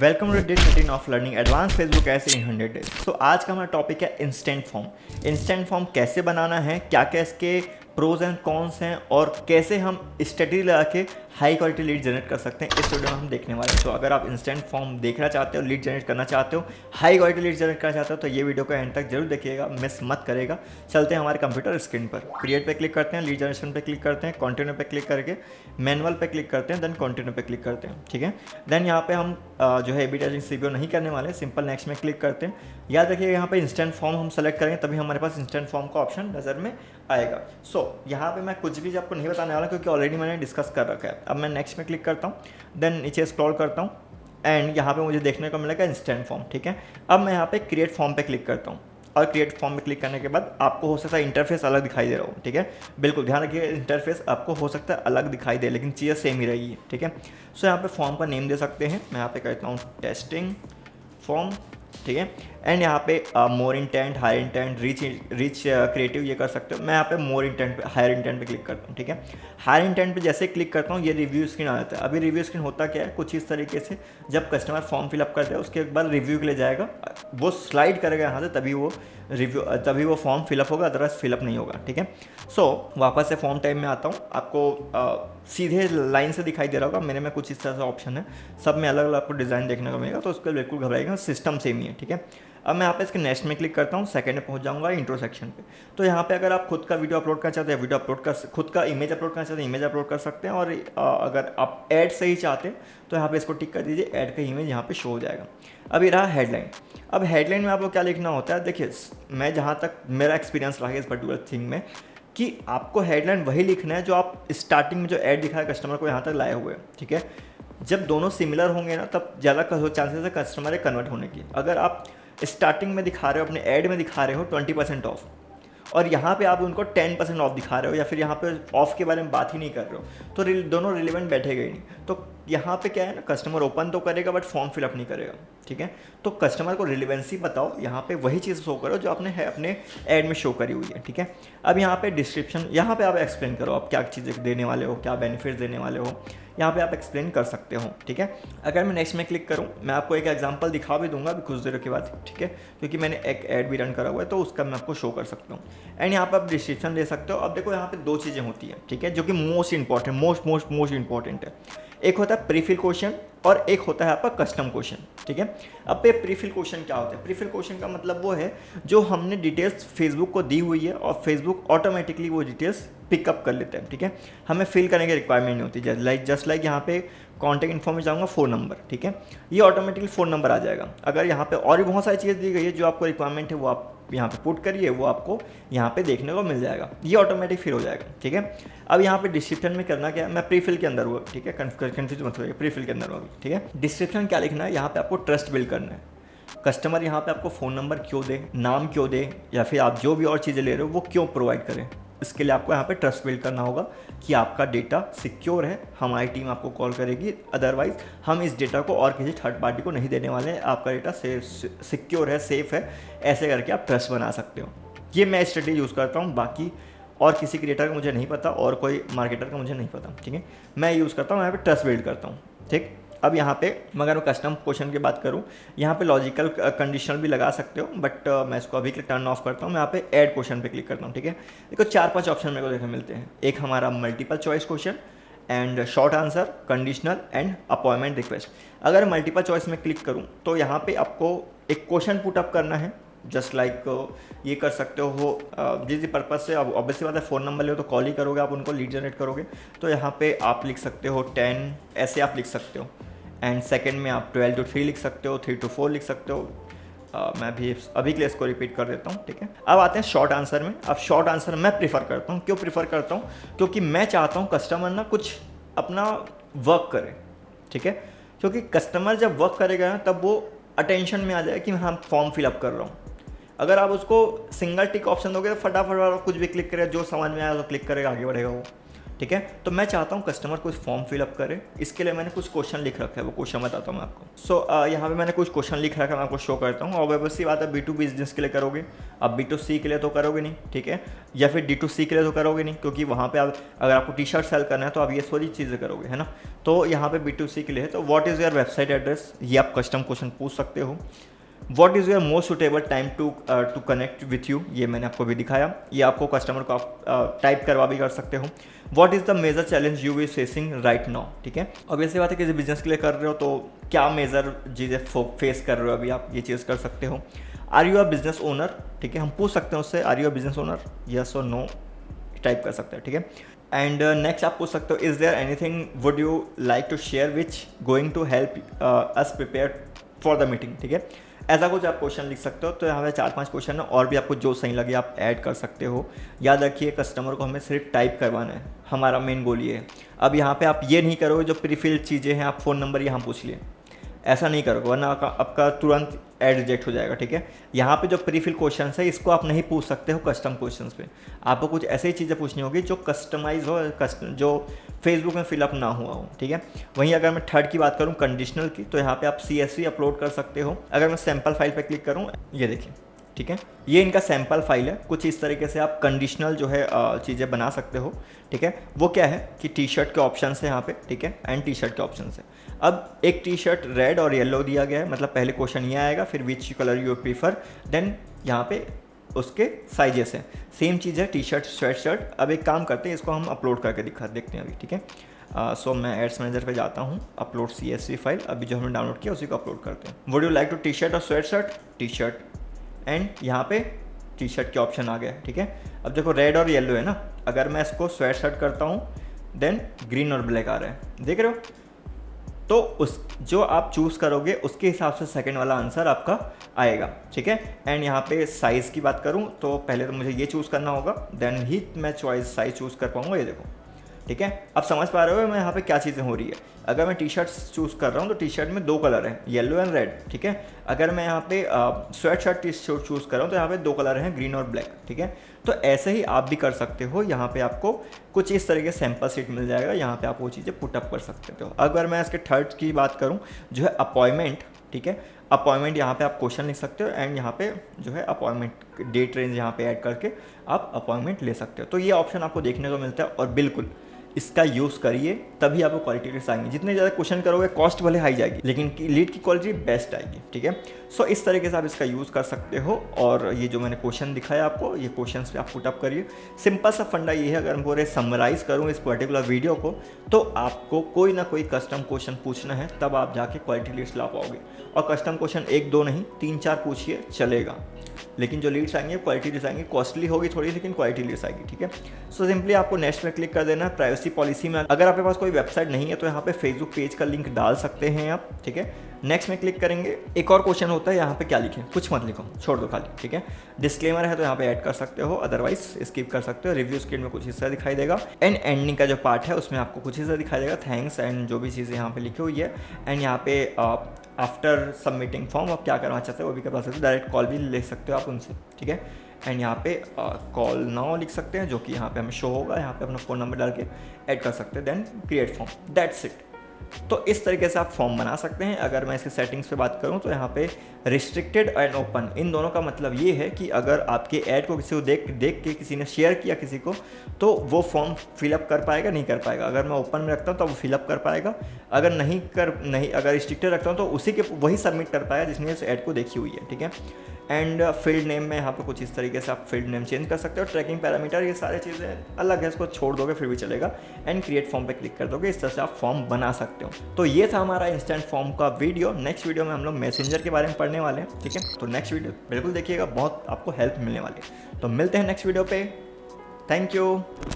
Welcome to day 13 of learning advance Facebook ads in 100 days. So आज का हमारा topic है इंस्टेंट फॉर्म। इंस्टेंट फॉर्म कैसे बनाना है, क्या क्या इसके प्रोज एंड कॉन्स हैं और कैसे हम स्ट्रेटजी लगा के हाई क्वालिटी लीड जनरेट कर सकते हैं, इस वीडियो में हम देखने वाले हैं। तो अगर आप इंस्टेंट फॉर्म देखना चाहते हो, लीड जनरेट करना चाहते हो, हाई क्वालिटी लीड जनरेट करना चाहते हो, तो ये वीडियो को एंड तक जरूर देखिएगा, मिस मत करेगा। चलते हैं हमारे कंप्यूटर स्क्रीन पर, क्रिएट पे क्लिक करते हैं, लीड जनरेशन पे क्लिक करते हैं, कंटिन्यू पे क्लिक करके मैनुअल पे क्लिक करते हैं, देन कंटिन्यू पे क्लिक करते हैं। ठीक है, देन यहाँ पे हम जो है एबी टेस्टिंग सीपीओ नहीं करने वाले, सिंपल नेक्स्ट में क्लिक करते हैं। याद रखिए यहाँ पे इंस्टेंट फॉर्म हम सेलेक्ट करेंगे तभी हमारे पास इंस्टेंट फॉर्म का ऑप्शन नज़र में आएगा। यहाँ पे मैं कुछ भी आपको नहीं बताने वाला क्योंकि ऑलरेडी मैंने डिस्कस कर रखा है। अब मैं नेक्स्ट में क्लिक करता हूँ, देन नीचे स्क्रॉल करता हूँ एंड यहाँ पे मुझे देखने को मिलेगा इंस्टेंट फॉर्म। ठीक है, अब मैं यहाँ पे क्रिएट फॉर्म पे क्लिक करता हूँ और क्रिएट फॉर्म पे क्लिक करने के बाद आपको हो सकता है इंटरफेस अलग दिखाई दे रहा हो। ठीक है, बिल्कुल ध्यान रखिए, इंटरफेस आपको हो सकता है अलग दिखाई दे लेकिन चीज़ें सेम ही रहेगी। ठीक है, सो यहाँ पे फॉर्म का नेम दे सकते हैं, मैं यहाँ पे कहता हूँ टेस्टिंग फॉर्म। ठीक है, एंड यहाँ पे more intent, higher intent, rich creative ये कर सकते हो। मैं यहाँ पे मोर इंटेंट पे, हायर इंटेंट पे क्लिक करता हूँ। ठीक है, हायर इंटेंट पे जैसे क्लिक करता हूँ ये रिव्यू स्क्रीन आ जाता है। अभी रिव्यू स्क्रीन होता क्या है, कुछ इस तरीके से जब कस्टमर फॉर्म फिलअप करता है उसके बाद रिव्यू के लिए जाएगा, वो स्लाइड करेगा यहाँ से, तभी वो फॉर्म फिलअप होगा, अदरवाइज फिलअप नहीं होगा। ठीक है, सो वापस से फॉर्म टाइप में आता हूँ, आपको सीधे लाइन से दिखाई दे रहा होगा, मेरे में कुछ इस तरह से ऑप्शन है, सब में अलग अलग आपको डिज़ाइन देखने को मिलेगा, तो उसको बिल्कुल घबराएगा, सिस्टम सेम ही है। ठीक है, अब मैं यहाँ पे इसके नेक्स्ट में क्लिक करता हूँ, सेकंड में पहुँच जाऊँगा इंट्रो सेक्शन पे। तो यहाँ पे अगर आप खुद का वीडियो अपलोड करना चाहते हैं वीडियो अपलोड कर, खुद का इमेज अपलोड करना चाहते हैं इमेज अपलोड कर सकते हैं, और अगर आप ऐड से ही चाहते हैं तो यहाँ पे इसको टिक कर दीजिए, ऐड का इमेज यहाँ पे शो हो जाएगा। अब ये रहा हेडलाइन। अब हेडलाइन में आपको क्या लिखना होता है, देखिए मैं जहाँ तक मेरा एक्सपीरियंस रहा है इस पर्टिकुलर थिंग में, कि आपको हेडलाइन वही लिखना है जो आप स्टार्टिंग में जो ऐड दिखाया कस्टमर को यहाँ तक लाए हुए हैं। ठीक है, जब दोनों सिमिलर होंगे ना तब ज़्यादा चांसेस है कस्टमर कन्वर्ट होने की। अगर आप स्टार्टिंग में दिखा रहे हो, अपने ऐड में दिखा रहे हो 20% ऑफ, और यहाँ पे आप उनको 10% ऑफ दिखा रहे हो, या फिर यहाँ पे ऑफ के बारे में बात ही नहीं कर रहे हो, तो दोनों रिलेवेंट बैठेगा ही नहीं। तो यहाँ पे क्या है ना, कस्टमर ओपन तो करेगा बट फॉर्म फिलअप नहीं करेगा। ठीक है, तो कस्टमर को रिलेवेंसी बताओ, यहाँ पे वही चीज़ शो करो जो आपने है अपने ऐड में शो करी हुई है। ठीक है, अब यहाँ पे डिस्क्रिप्शन, यहाँ पे आप एक्सप्लेन करो आप क्या चीज़ें देने वाले हो, क्या बेनिफिट्स देने वाले हो, यहाँ पे आप एक्सप्लेन कर सकते हो। ठीक है, अगर मैं नेक्स्ट में क्लिक करूँ, मैं आपको एक एग्जांपल दिखा भी दूंगा अभी कुछ देर के बाद। ठीक है, क्योंकि मैंने एक ऐड भी रन करा हुआ है तो उसका मैं आपको शो कर सकता हूँ, एंड यहाँ पर आप डिस्क्रिप्शन दे सकते हो। अब देखो यहाँ पे दो चीज़ें होती हैं, ठीक है, जो कि मोस्ट इंपॉर्टेंट है। एक होता है प्रीफिल क्वेश्चन और एक होता है आपका कस्टम क्वेश्चन। ठीक है, अब ये प्रीफिल क्वेश्चन क्या होता है, प्रीफिल क्वेश्चन का मतलब वो है जो हमने डिटेल्स फेसबुक को दी हुई है और फेसबुक ऑटोमेटिकली वो डिटेल्स पिकअप कर लेते हैं। ठीक है, हमें फिल करने की रिक्वायरमेंट नहीं होती। जस्ट लाइक यहाँ पे कॉन्टैक्ट इन्फॉर्मेशन जाऊँगा फ़ोन नंबर। ठीक है, ये ऑटोमेटिकली फ़ोन नंबर आ जाएगा। अगर यहाँ पे और भी बहुत सारी चीज़ें दी गई है जो आपको रिक्वायरमेंट है वो आप यहाँ पे पुट करिए, वो आपको यहाँ पे देखने को मिल जाएगा, ये ऑटोमेटिक फिल हो जाएगा। ठीक है, अब यहाँ पे डिस्क्रिप्शन में करना क्या है, मैं प्रीफिल के अंदर हुआ। ठीक है, कन्फ्यूज मत होइए, प्रीफिल के अंदर हुआ। ठीक है, डिस्क्रिप्शन क्या लिखना है, यहाँ पे आपको ट्रस्ट बिल्ड करना है। कस्टमर यहाँ पे आपको फ़ोन नंबर क्यों दे, नाम क्यों दे, या फिर आप जो भी और चीज़ें ले रहे हो वो क्यों प्रोवाइड करें, इसके लिए आपको यहाँ पे ट्रस्ट बिल्ड करना होगा कि आपका डेटा सिक्योर है, हमारी टीम आपको कॉल करेगी, अदरवाइज हम इस डेटा को और किसी थर्ड पार्टी को नहीं देने वाले हैं, आपका डेटा सिक्योर है, सेफ़ है, ऐसे करके आप ट्रस्ट बना सकते हो। ये मैं स्ट्रेटेजी यूज़ करता हूँ, बाकी और किसी क्रिएटर का मुझे नहीं पता और कोई मार्केटर का मुझे नहीं पता। ठीक है, मैं यूज़ करता हूँ, यहाँ पे ट्रस्ट बिल्ड करता हूँ। ठीक, अब यहाँ पे मगर मैं कस्टम क्वेश्चन की बात करूँ, यहाँ पे लॉजिकल कंडीशनल भी लगा सकते हो, बट मैं इसको अभी के टर्न ऑफ करता हूँ। मैं यहाँ पे ऐड क्वेश्चन पे क्लिक करता हूँ। ठीक है, देखो 4-5 ऑप्शन मेरे को देखने मिलते हैं। एक हमारा multiple choice question and short answer, conditional and appointment request. अगर मल्टीपल चॉइस में क्लिक करूँ तो यहाँ पे आपको एक क्वेश्चन पुटअप करना है, जस्ट लाइक ये कर सकते हो जिस पर्पज़ से। अब ऑब्वियसली बात है, फ़ोन नंबर ले तो कॉल ही करोगे आप उनको, लीड जनरेट करोगे, तो यहाँ पे आप लिख सकते हो 10, ऐसे आप लिख सकते हो, एंड सेकंड में आप 12 to 3 लिख सकते हो, 3 to 4 लिख सकते हो। मैं भी अभी के लिए इसको रिपीट कर देता हूँ। ठीक है, अब आते हैं शॉर्ट आंसर में। अब शॉर्ट आंसर मैं प्रीफर करता हूँ, क्यों प्रीफर करता हूँ, क्योंकि मैं चाहता हूँ कस्टमर ना कुछ अपना वर्क करे। ठीक है, क्योंकि कस्टमर जब वर्क करेगा ना तब वो अटेंशन में आ जाएगा कि हाँ फॉर्म फिलअप कर रहा हूँ। अगर आप उसको सिंगल टिक ऑप्शन दोगे तो फटाफट कुछ भी क्लिक करेगा, जो समझ में आया तो क्लिक करेगा, आगे बढ़ेगा वो। ठीक है। तो मैं चाहता हूँ कस्टमर कुछ फॉर्म फिलअप करे, इसके लिए मैंने कुछ क्वेश्चन लिख रखा है, वो क्वेश्चन बताता हूँ मैं आपको। सो यहाँ पे मैंने कुछ क्वेश्चन लिख रखा है, मैं आपको शो करता हूँ। और वैसी बात है B2B बिजनेस के लिए करोगे, अब B2C के लिए तो करोगे नहीं, ठीक है, या फिर D2C के लिए तो करोगे नहीं, क्योंकि वहाँ पे आप अगर आपको टी शर्ट सेल करना है तो आप ये सारी चीज़ें करोगे, है ना। तो यहाँ पे B2C के लिए है, तो what is your website address, ये आप कस्टम क्वेश्चन पूछ सकते हो। What is your most suitable time to connect with you, ये मैंने आपको भी दिखाया, ये आपको कस्टमर को आप टाइप करवा भी कर सकते हो। What is the major challenge you is facing right now, ठीक है। अब ऐसी बात है किसी बिजनेस के लिए कर रहे हो तो क्या मेजर चीज़ें फेस कर रहे हो अभी आप, ये चीज़ कर सकते हो। Are you a business owner, ठीक है, हम पूछ सकते हैं उससे are you a business owner, yes और नो टाइप कर सकते हैं, ठीक है। एंड नेक्स्ट आप पूछ सकते हो is there anything would you like to share which going to help us prepare for the meeting, ठीक है। ऐसा कुछ आप क्वेश्चन लिख सकते हो। तो यहाँ पे 4-5 क्वेश्चन है, और भी आपको जो सही लगे आप ऐड कर सकते हो। याद रखिए कस्टमर को हमें सिर्फ टाइप करवाना है, हमारा मेन गोल ये है। अब यहाँ पे आप ये नहीं करोगे जो प्रीफिल्ड चीज़ें हैं आप फ़ोन नंबर यहाँ पूछ लिए, ऐसा नहीं करोगे वरना आपका तुरंत ऐड रिजेक्ट हो जाएगा, ठीक है। यहाँ पे जो प्रीफिल क्वेश्चन है इसको आप नहीं पूछ सकते हो कस्टम क्वेश्चन पे, आपको कुछ ऐसी चीज़ें पूछनी होगी जो कस्टमाइज हो, जो फेसबुक में फिलअप ना हुआ हो, ठीक है। वहीं अगर मैं थर्ड की बात करूँ कंडीशनल की, तो यहाँ पे आप CSV अपलोड कर सकते हो। अगर मैं सैम्पल फाइल पर क्लिक करूँ, ये देखिए, ठीक है, ये इनका सैम्पल फाइल है। कुछ इस तरीके से आप कंडीशनल जो है चीज़ें बना सकते हो, ठीक है। वो क्या है कि टी शर्ट के ऑप्शन है यहाँ पे, ठीक है, एंड टी शर्ट के ऑप्शन है। अब एक टी शर्ट रेड और येलो दिया गया है, मतलब पहले क्वेश्चन ये आएगा, फिर which colour you prefer, then यहाँ पे उसके साइजेस हैं। सेम चीज़ है टी शर्ट स्वेट शर्ट। अब एक काम करते हैं, इसको हम अपलोड करके देखते हैं अभी, ठीक है। सो मैं एड्स मैनेजर पे जाता हूँ, अपलोड CSV फाइल, अभी जो हमने डाउनलोड किया उसी को अपलोड करते हैं। Would you like to T shirt और sweatshirt, T shirt, and यहाँ पे टी शर्ट के ऑप्शन आ गया, ठीक है। अब देखो रेड और येलो है ना, अगर मैं इसको स्वेट शर्ट करता हूँ देन ग्रीन और ब्लैक आ रहा है, देख रहे हो। तो उस जो आप चूज़ करोगे उसके हिसाब से सेकंड वाला आंसर आपका आएगा, ठीक है। एंड यहाँ पे साइज़ की बात करूँ तो पहले तो मुझे ये चूज़ करना होगा, देन ही मैं चॉइस साइज़ चूज़ कर पाऊँगा, ये देखो, ठीक है। अब समझ पा रहे हो मैं यहाँ पे क्या चीज़ें हो रही है। अगर मैं टी शर्ट चूज़ कर रहा हूँ तो टी शर्ट में 2 कलर हैं, येलो एंड रेड, ठीक है। अगर मैं यहाँ पे sweat shirt T shirt choose कर रहा हूँ तो यहाँ पे 2 कलर हैं, ग्रीन और ब्लैक, ठीक है। तो ऐसे ही आप भी कर सकते हो, यहाँ पे आपको कुछ इस तरीके से सैम्पल शीट मिल जाएगा, यहाँ पे आप वो चीज़ें पुटअप कर सकते हो। अगर मैं इसके थर्ड की बात करूँ जो है अपॉइंटमेंट, ठीक है, अपॉइंटमेंट यहाँ पे आप क्वेश्चन लिख सकते हो, एंड यहाँ पे जो है अपॉइंटमेंट डेट रेंज यहाँ पे ऐड करके आप अपॉइंटमेंट ले सकते हो। तो ये ऑप्शन आपको देखने को मिलता है, और बिल्कुल इसका यूज़ करिए, तभी आपको क्वालिटी रेट्स आएंगे। जितने ज़्यादा क्वेश्चन करोगे कॉस्ट भले हाई जाएगी, लेकिन लीड की क्वालिटी बेस्ट आएगी, ठीक है। सो इस तरीके से आप इसका यूज़ कर सकते हो। और ये जो मैंने क्वेश्चन दिखाया आपको, ये क्वेश्चन पे आप पुटअप करिए। सिंपल सा फंडा ये है, अगर मैं पूरे समराइज़ करूँ इस पर्टिकुलर वीडियो को, तो आपको कोई ना कोई कस्टम क्वेश्चन पूछना है, तब आप जाके क्वालिटी लिस्ट ला पाओगे। और कस्टम क्वेश्चन 1-2 नहीं 3-4 पूछिए, चलेगा, लेकिन जो लीड्स आएंगे क्वालिटी लीड्स आएंगी, कॉस्टली होगी थोड़ी, लेकिन क्वालिटी लीड्स आएगी, ठीक है। सो सिंपली आपको नेक्स्ट में क्लिक कर देना है। प्राइवेसी पॉलिसी में अगर आपके पास कोई वेबसाइट नहीं है तो यहाँ पे फेसबुक पेज का लिंक डाल सकते हैं आप, ठीक है। नेक्स्ट में क्लिक करेंगे, एक और क्वेश्चन होता है, यहाँ पे क्या लिखें, कुछ मत लिखो, छोड़ दो खाली, ठीक है। डिस्क्लेमर है तो यहाँ पे ऐड कर सकते हो, अदरवाइज स्किप कर सकते हो। रिव्यू स्क्रीन में कुछ हिस्सा दिखाई देगा, एंड एंडिंग का जो पार्ट है उसमें आपको कुछ हिस्सा दिखाई देगा, थैंक्स एंड जो भी चीज़ें यहाँ पे लिखी हुई है। एंड यहाँ पे आफ्टर सबमिटिंग फॉर्म आप क्या करना चाहते हो वो भी करवा सकते हो, डायरेक्ट कॉल भी ले सकते हो आप उनसे, ठीक है। एंड यहाँ पे कॉल नाउ लिख सकते हैं, जो कि यहाँ पे हमें शो होगा, यहाँ पे अपना फ़ोन नंबर डाल के ऐड कर सकते हैं, then create form, that's it. तो इस तरीके से आप फॉर्म बना सकते हैं। अगर मैं इसके सेटिंग्स पे बात करूँ तो यहाँ पे रिस्ट्रिक्टेड एंड ओपन, इन दोनों का मतलब ये है कि अगर आपके ऐड को किसी को देख के किसी ने शेयर किया किसी को, तो वो फॉर्म फिलअप कर पाएगा, नहीं कर पाएगा। अगर मैं ओपन में रखता हूँ तो वो फिलअप कर पाएगा, अगर अगर रिस्ट्रिक्टेड रखता हूँ तो उसी के वही सबमिट कर पाएगा जिसने इस ऐड को देखी हुई है, ठीक है। एंड फील्ड नेम में यहाँ पे कुछ इस तरीके से आप फील्ड नेम चेंज कर सकते हो। ट्रैकिंग पैरामीटर ये सारी चीज़ें अलग है, इसको छोड़ दोगे फिर भी चलेगा। एंड क्रिएट फॉर्म पे क्लिक कर दोगे, इस तरह से आप फॉर्म बना सकते हो। तो ये था हमारा इंस्टेंट फॉर्म का वीडियो। नेक्स्ट वीडियो में हम लोग मैसेंजर के बारे में पढ़ने वाले हैं, ठीक है। तो नेक्स्ट वीडियो बिल्कुल देखिएगा, बहुत आपको हेल्प मिलने वाली है। तो मिलते हैं नेक्स्ट वीडियो पे, थैंक यू।